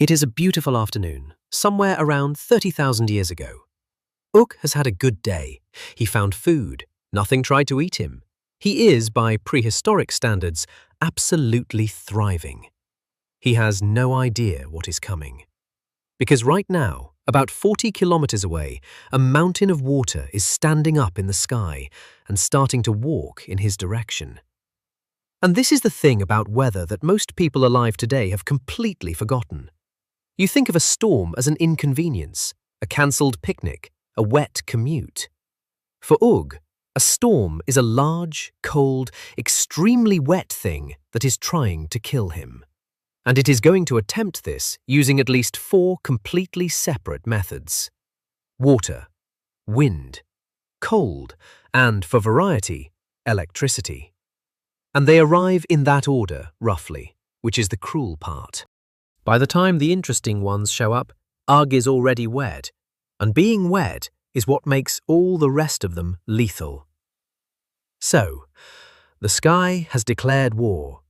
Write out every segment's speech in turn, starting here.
It is a beautiful afternoon, somewhere around 30,000 years ago. Ugg has had a good day. He found food. Nothing tried to eat him. He is, by prehistoric standards, absolutely thriving. He has no idea what is coming. Because right now, about 40 kilometers away, a mountain of water is standing up in the sky and starting to walk in his direction. And this is the thing about weather that most people alive today have completely forgotten. You think of a storm as an inconvenience, a cancelled picnic, a wet commute. For Ugg, a storm is a large, cold, extremely wet thing that is trying to kill him. And it is going to attempt this using at least 4 completely separate methods: water, wind, cold, and, for variety, electricity. And they arrive in that order, roughly, which is the cruel part. By the time the interesting ones show up, Ugg is already wed, and being wed is what makes all the rest of them lethal. So, the sky has declared war.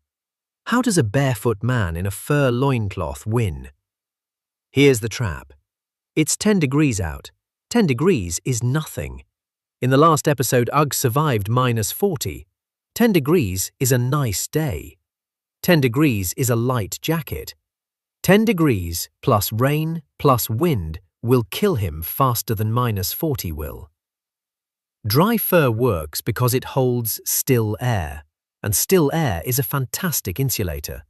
How does a barefoot man in a fur loincloth win? Here's the trap. It's 10 degrees out. 10 degrees is nothing. In the last episode, Ugg survived -40. 10 degrees is a nice day. 10 degrees is a light jacket. 10 degrees plus rain plus wind will kill him faster than -40 will. Dry fur works because it holds still air, and still air is a fantastic insulator.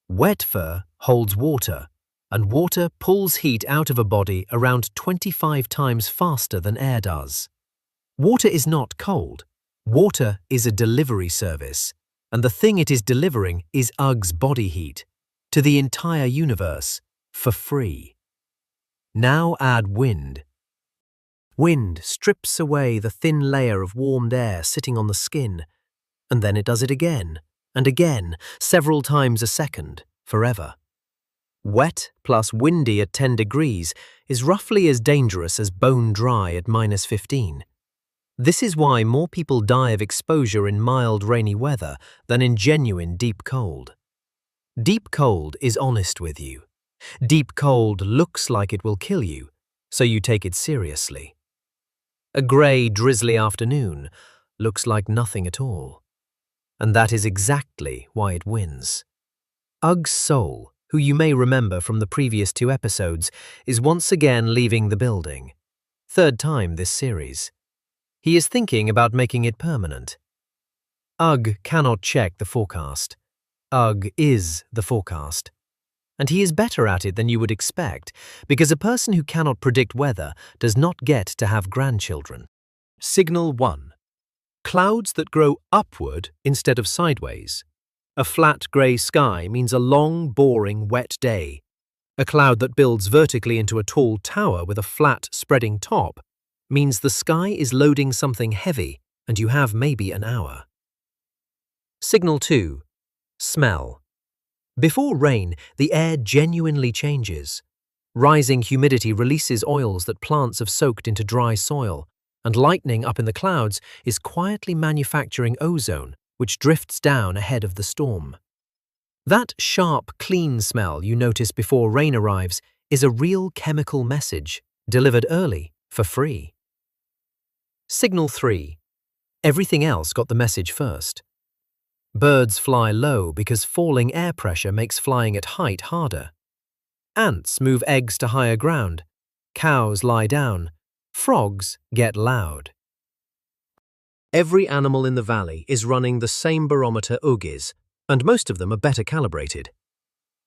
Wet fur holds water, and water pulls heat out of a body around 25 times faster than air does. Water is not cold. Water is a delivery service, and the thing it is delivering is Ugg's body heat to the entire universe for free. Now add wind. Wind strips away the thin layer of warmed air sitting on the skin, and then it does it again and again, several times a second, forever. Wet plus windy at 10 degrees is roughly as dangerous as bone dry at -15. This is why more people die of exposure in mild rainy weather than in genuine deep cold. Deep cold is honest with you. Deep cold looks like it will kill you, so you take it seriously. A grey, drizzly afternoon looks like nothing at all. And that is exactly why it wins. Ugg's soul, who you may remember from the previous 2 episodes, is once again leaving the building. 3rd time this series. He is thinking about making it permanent. Ugg cannot check the forecast. Ugg is the forecast. And he is better at it than you would expect, because a person who cannot predict weather does not get to have grandchildren. Signal 1. Clouds that grow upward instead of sideways. A flat grey sky means a long, boring, wet day. A cloud that builds vertically into a tall tower with a flat, spreading top means the sky is loading something heavy and you have maybe an hour. Signal 2. Smell. Before rain, the air genuinely changes. Rising humidity releases oils that plants have soaked into dry soil, and lightning up in the clouds is quietly manufacturing ozone, which drifts down ahead of the storm. That sharp, clean smell you notice before rain arrives is a real chemical message, delivered early, for free. Signal 3. Everything else got the message first. Birds fly low because falling air pressure makes flying at height harder. Ants move eggs to higher ground. Cows lie down. Frogs get loud. Every animal in the valley is running the same barometer Ugg is, and most of them are better calibrated.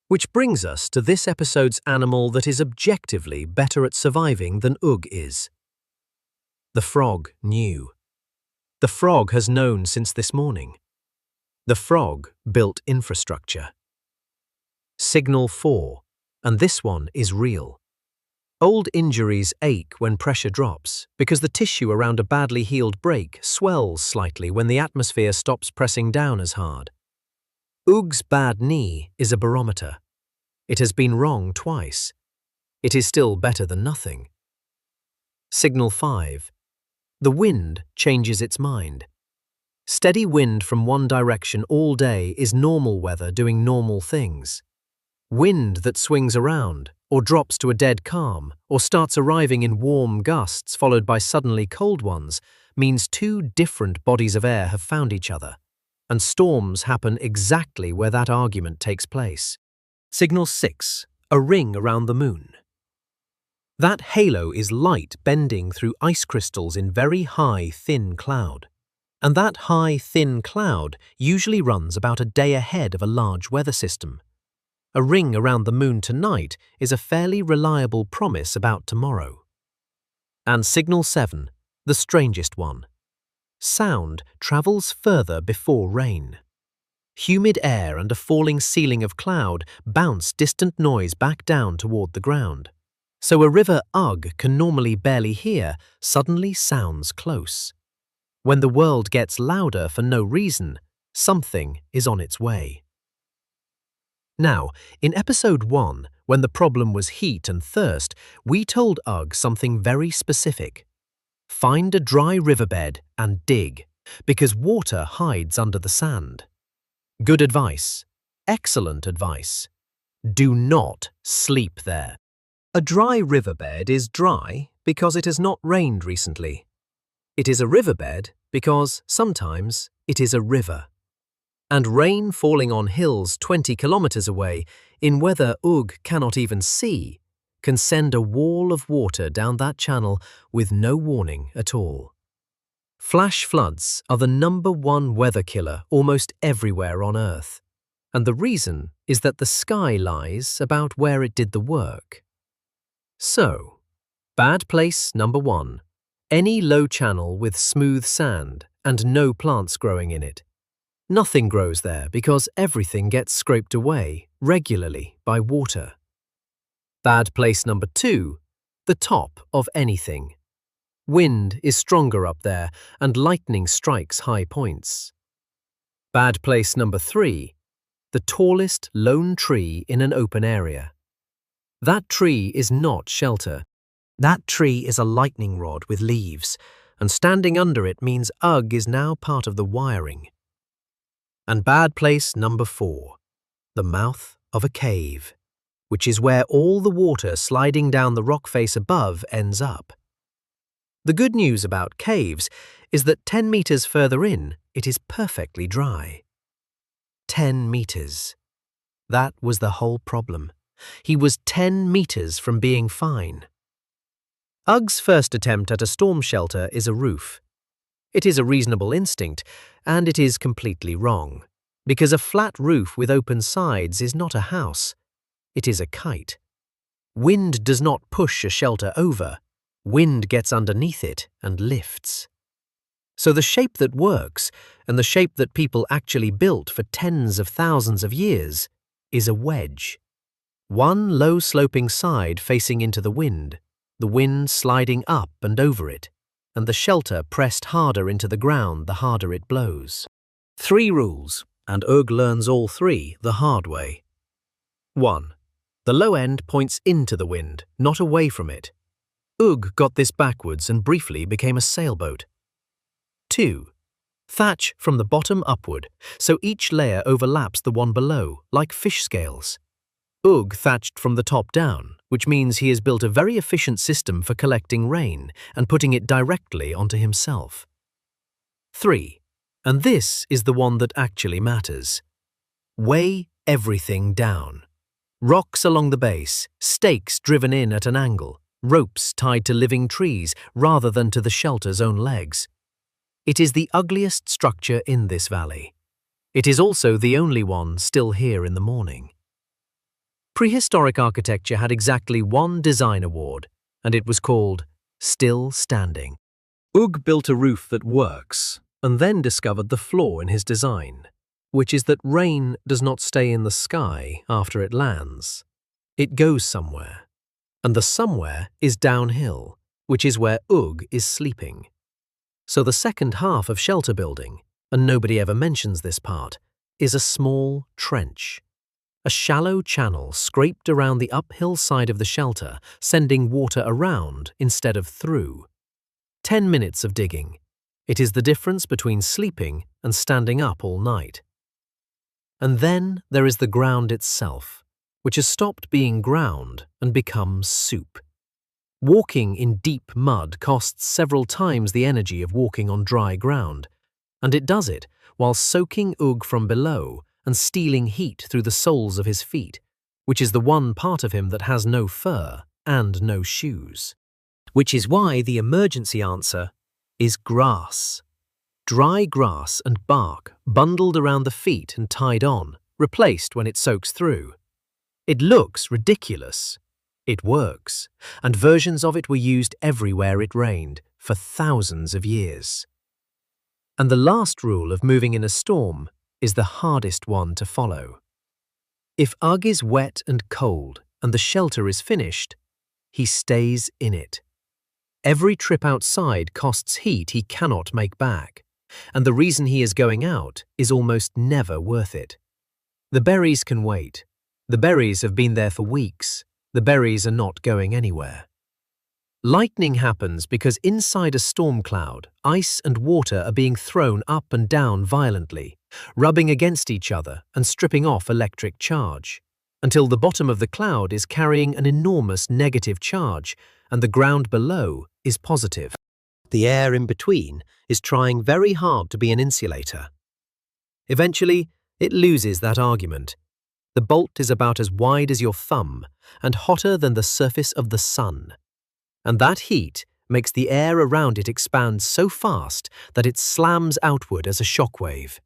Which brings us to this episode's animal that is objectively better at surviving than Ugg is. The frog knew. The frog has known since this morning. The frog built infrastructure. Signal 4, and this one is real. Old injuries ache when pressure drops because the tissue around a badly healed break swells slightly when the atmosphere stops pressing down as hard. Ugg's bad knee is a barometer. It has been wrong twice. It is still better than nothing. Signal 5. The wind changes its mind. Steady wind from one direction all day is normal weather doing normal things. Wind that swings around, or drops to a dead calm, or starts arriving in warm gusts followed by suddenly cold ones, means two different bodies of air have found each other, and storms happen exactly where that argument takes place. Signal 6. A ring around the moon. That halo is light bending through ice crystals in very high, thin cloud. And that high, thin cloud usually runs about a day ahead of a large weather system. A ring around the moon tonight is a fairly reliable promise about tomorrow. And signal 7, the strangest one. Sound travels further before rain. Humid air and a falling ceiling of cloud bounce distant noise back down toward the ground. So a river Ugg can normally barely hear suddenly sounds close. When the world gets louder for no reason, something is on its way. Now, in episode 1, when the problem was heat and thirst, we told Ugg something very specific. Find a dry riverbed and dig, because water hides under the sand. Good advice. Excellent advice. Do not sleep there. A dry riverbed is dry because it has not rained recently. It is a riverbed because sometimes it is a river. And rain falling on hills 20 kilometers away, in weather Ugg cannot even see, can send a wall of water down that channel with no warning at all. Flash floods are the #1 weather killer almost everywhere on Earth. And the reason is that the sky lies about where it did the work. So, bad place number 1. Any low channel with smooth sand and no plants growing in it. Nothing grows there because everything gets scraped away regularly by water. Bad place number 2. The top of anything. Wind is stronger up there and lightning strikes high points. Bad place number 3. The tallest lone tree in an open area. That tree is not shelter. That tree is a lightning rod with leaves, and standing under it means Ugg is now part of the wiring. And bad place number 4, the mouth of a cave, which is where all the water sliding down the rock face above ends up. The good news about caves is that 10 meters further in, it is perfectly dry. 10 meters. That was the whole problem. He was 10 meters from being fine. Ugg's first attempt at a storm shelter is a roof. It is a reasonable instinct, and it is completely wrong, because a flat roof with open sides is not a house. It is a kite. Wind does not push a shelter over. Wind gets underneath it and lifts. So the shape that works, and the shape that people actually built for tens of thousands of years, is a wedge. One low-sloping side facing into the wind sliding up and over it, and the shelter pressed harder into the ground the harder it blows. 3 rules, and Ugg learns all 3 the hard way. 1. The low end points into the wind, not away from it. Ugg got this backwards and briefly became a sailboat. 2. Thatch from the bottom upward, so each layer overlaps the one below, like fish scales. Ugg thatched from the top down, which means he has built a very efficient system for collecting rain and putting it directly onto himself. 3. And this is the one that actually matters. Weigh everything down. Rocks along the base, stakes driven in at an angle, ropes tied to living trees rather than to the shelter's own legs. It is the ugliest structure in this valley. It is also the only one still here in the morning. Prehistoric architecture had exactly 1 design award, and it was called Still Standing. Ugg built a roof that works, and then discovered the flaw in his design, which is that rain does not stay in the sky after it lands. It goes somewhere, and the somewhere is downhill, which is where Ugg is sleeping. So the second half of shelter building, and nobody ever mentions this part, is a small trench. A shallow channel scraped around the uphill side of the shelter, sending water around instead of through. 10 minutes of digging. It is the difference between sleeping and standing up all night. And then there is the ground itself, which has stopped being ground and become soup. Walking in deep mud costs several times the energy of walking on dry ground, and it does it while soaking Ugg from below and stealing heat through the soles of his feet, which is the one part of him that has no fur and no shoes. Which is why the emergency answer is grass. Dry grass and bark bundled around the feet and tied on, replaced when it soaks through. It looks ridiculous. It works, and versions of it were used everywhere it rained for thousands of years. And the last rule of moving in a storm is the hardest one to follow. If Ugg is wet and cold and the shelter is finished, he stays in it. Every trip outside costs heat he cannot make back, and the reason he is going out is almost never worth it. The berries can wait. The berries have been there for weeks. The berries are not going anywhere. Lightning happens because inside a storm cloud, ice and water are being thrown up and down violently, rubbing against each other and stripping off electric charge, until the bottom of the cloud is carrying an enormous negative charge and the ground below is positive. The air in between is trying very hard to be an insulator. Eventually, it loses that argument. The bolt is about as wide as your thumb and hotter than the surface of the sun. And that heat makes the air around it expand so fast that it slams outward as a shockwave.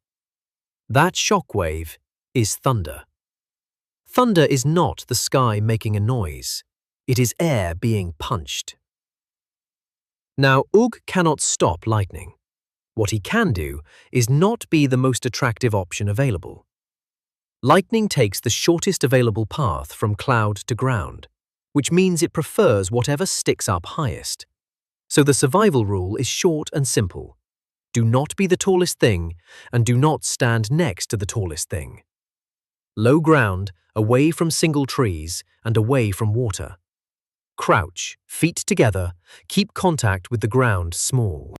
That shockwave is thunder. Thunder is not the sky making a noise. It is air being punched. Now, Ugg cannot stop lightning. What he can do is not be the most attractive option available. Lightning takes the shortest available path from cloud to ground, which means it prefers whatever sticks up highest. So the survival rule is short and simple. Do not be the tallest thing, and do not stand next to the tallest thing. Low ground, away from single trees, and away from water. Crouch, feet together, keep contact with the ground small.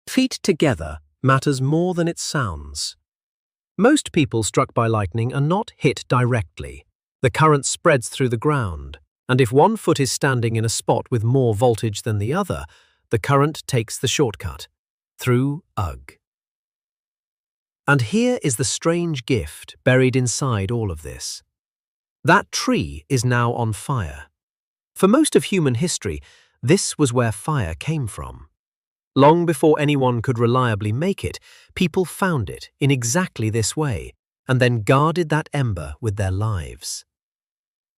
Feet together matters more than it sounds. Most people struck by lightning are not hit directly. The current spreads through the ground, and if one foot is standing in a spot with more voltage than the other, the current takes the shortcut, through Ugg. And here is the strange gift buried inside all of this. That tree is now on fire. For most of human history, this was where fire came from. Long before anyone could reliably make it, people found it in exactly this way, and then guarded that ember with their lives.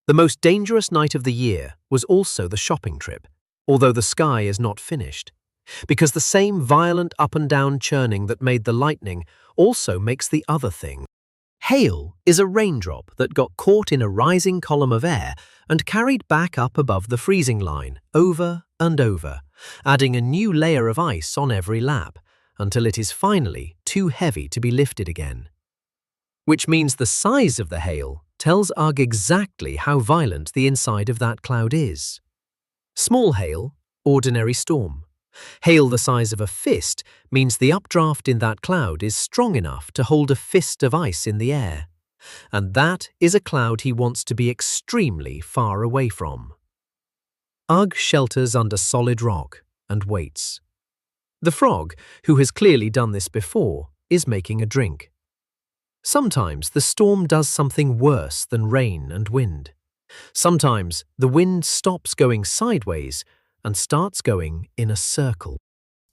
The most dangerous night of the year was also the shopping trip, although the sky is not finished, because the same violent up and down churning that made the lightning also makes the other thing. Hail is a raindrop that got caught in a rising column of air and carried back up above the freezing line, over and over, adding a new layer of ice on every lap, until it is finally too heavy to be lifted again. Which means the size of the hail tells Ugg exactly how violent the inside of that cloud is. Small hail, ordinary storm. Hail the size of a fist means the updraft in that cloud is strong enough to hold a fist of ice in the air, and that is a cloud he wants to be extremely far away from. Ugg shelters under solid rock and waits. The frog, who has clearly done this before, is making a drink. Sometimes the storm does something worse than rain and wind. Sometimes the wind stops going sideways and starts going in a circle.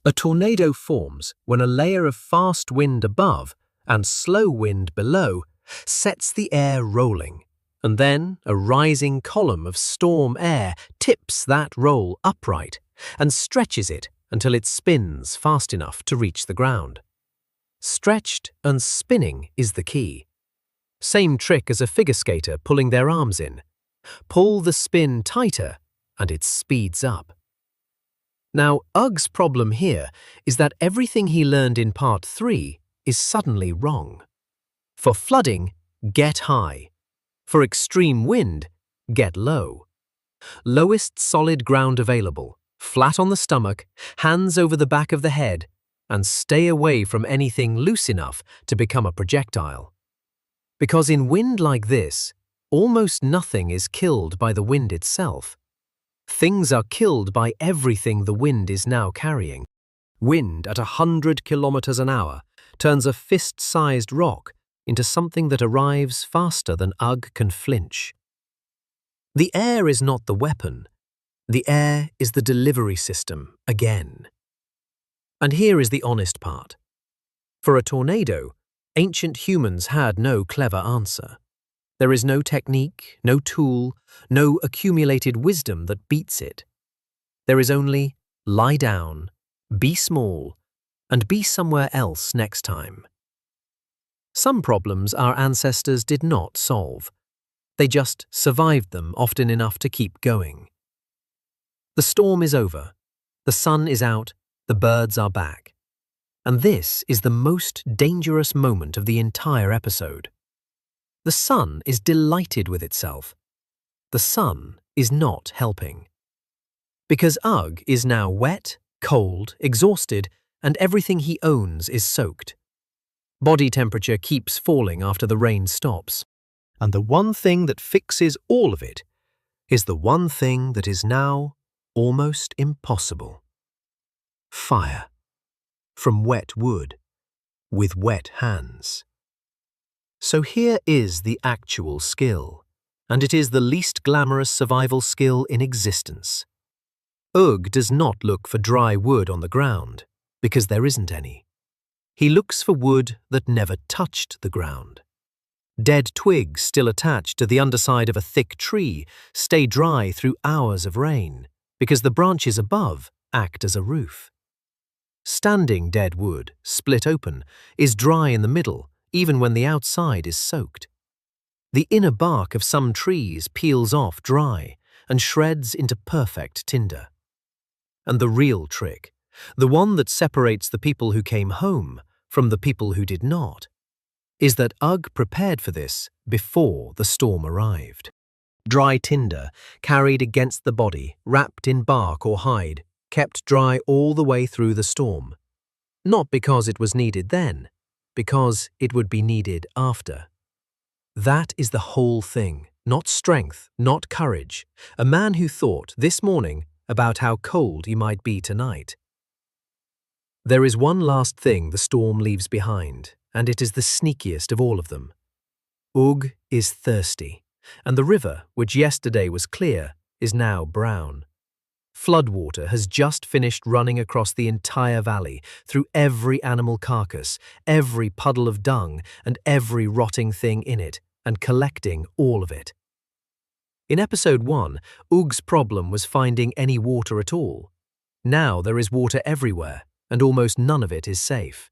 A tornado forms when a layer of fast wind above and slow wind below sets the air rolling, and then a rising column of storm air tips that roll upright and stretches it until it spins fast enough to reach the ground. Stretched and spinning is the key. Same trick as a figure skater pulling their arms in. Pull the spin tighter and it speeds up. Now, Ugg's problem here is that everything he learned in part 3 is suddenly wrong. For flooding, get high. For extreme wind, get low. Lowest solid ground available, flat on the stomach, hands over the back of the head, and stay away from anything loose enough to become a projectile. Because in wind like this, almost nothing is killed by the wind itself. Things are killed by everything the wind is now carrying. Wind at 100 kilometers an hour turns a fist-sized rock into something that arrives faster than Ugg can flinch. The air is not the weapon. The air is the delivery system again. And here is the honest part. For a tornado, ancient humans had no clever answer. There is no technique, no tool, no accumulated wisdom that beats it. There is only lie down, be small, and be somewhere else next time. Some problems our ancestors did not solve. They just survived them often enough to keep going. The storm is over. The sun is out. The birds are back. And this is the most dangerous moment of the entire episode. The sun is delighted with itself. The sun is not helping. Because Ugg is now wet, cold, exhausted, and everything he owns is soaked. Body temperature keeps falling after the rain stops. And the one thing that fixes all of it is the one thing that is now almost impossible. Fire. From wet wood, with wet hands. So here is the actual skill, and it is the least glamorous survival skill in existence. Ugg does not look for dry wood on the ground, because there isn't any. He looks for wood that never touched the ground. Dead twigs still attached to the underside of a thick tree stay dry through hours of rain, because the branches above act as a roof. Standing dead wood, split open, is dry in the middle, even when the outside is soaked. The inner bark of some trees peels off dry and shreds into perfect tinder. And the real trick, the one that separates the people who came home from the people who did not, is that Ugg prepared for this before the storm arrived. Dry tinder, carried against the body, wrapped in bark or hide, kept dry all the way through the storm. Not because it was needed then, because it would be needed after. That is the whole thing, not strength, not courage. A man who thought this morning about how cold he might be tonight. There is one last thing the storm leaves behind, and it is the sneakiest of all of them. Ugg is thirsty, and the river, which yesterday was clear, is now brown. Floodwater has just finished running across the entire valley, through every animal carcass, every puddle of dung, and every rotting thing in it, and collecting all of it. In episode 1, Ugg's problem was finding any water at all. Now there is water everywhere, and almost none of it is safe.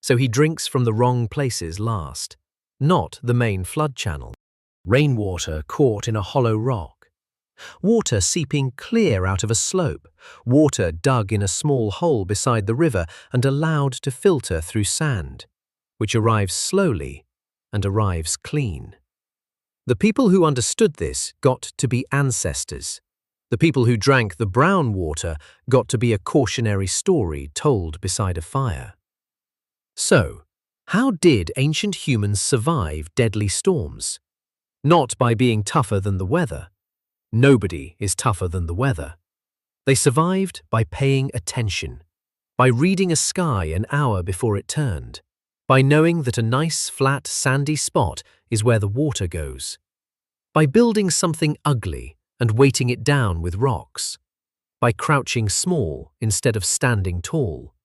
So he drinks from the wrong places last, not the main flood channel. Rainwater caught in a hollow rock. Water seeping clear out of a slope, water dug in a small hole beside the river and allowed to filter through sand, which arrives slowly and arrives clean. The people who understood this got to be ancestors. The people who drank the brown water got to be a cautionary story told beside a fire. So, how did ancient humans survive deadly storms? Not by being tougher than the weather. Nobody is tougher than the weather. They survived by paying attention, by reading a sky an hour before it turned, by knowing that a nice, flat, sandy spot is where the water goes, by building something ugly and weighting it down with rocks, by crouching small instead of standing tall,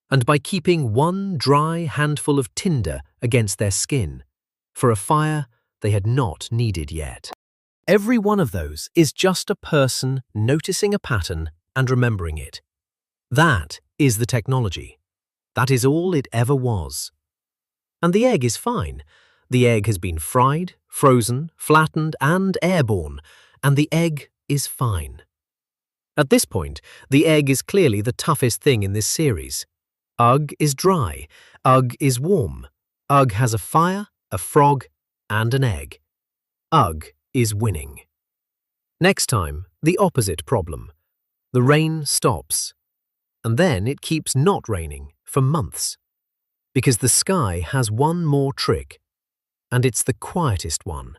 and by keeping one dry handful of tinder against their skin, for a fire they had not needed yet. Every one of those is just a person noticing a pattern and remembering it. That is the technology. That is all it ever was. And the egg is fine. The egg has been fried, frozen, flattened, and airborne, and the egg is fine. At this point, the egg is clearly the toughest thing in this series. Ugg is dry. Ugg is warm. Ugg has a fire, a frog, and an egg. Ugg is winning. Next time, the opposite problem. The rain stops. And then it keeps not raining for months. Because the sky has one more trick, and it's the quietest one.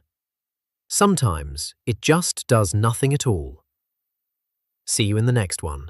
Sometimes it just does nothing at all. See you in the next one.